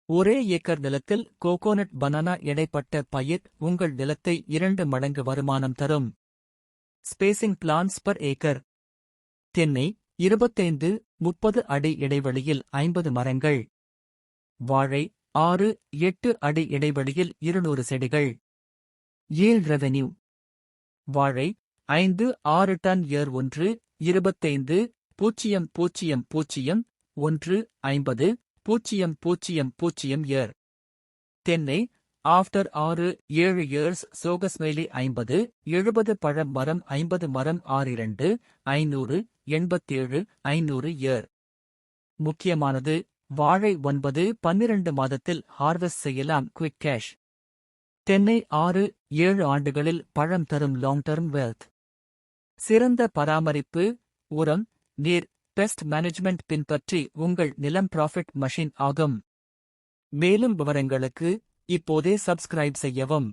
ஒரே ஏக்கர் நிலத்தில் coconut banana இடைப்பட்ட பயிர் உங்கள் நிலத்தை 2 மடங்கு வருமானம் தரும். Spacing plans per acre. தென்னை 25-30 அடி இடைவெளியில் 50 மரங்கள். வாழை 6-8 அடி இடைவெளியில் 200 செடிகள். yield revenue. வாழை 5-6 டன் இயர் 1 25 000 1 50 000 இயர். தென்னை ஆஃப்டர் 6-7 இயர்ஸ் சோகஸ்மெலி 50 70 பழ மரம் 50 மரம் 62 500 87 500 இயர். முக்கியமானது வாழை 9-12 மாதத்தில் ஹார்வெஸ்ட் செய்யலாம் குவிக் கேஷ். தென்னை 6-7 ஆண்டுகளில் பழம் தரும் லாங் டர்ம் வெல்த். சிறந்த பராமரிப்பு, உரம், நீர், பெஸ்ட் மேனேஜ்மெண்ட் பின்பற்றி உங்கள் நிலம் ப்ராஃபிட் மெஷின் ஆகும். மேலும் விவரங்களுக்கு இப்போதே சப்ஸ்கிரைப் செய்யவும்.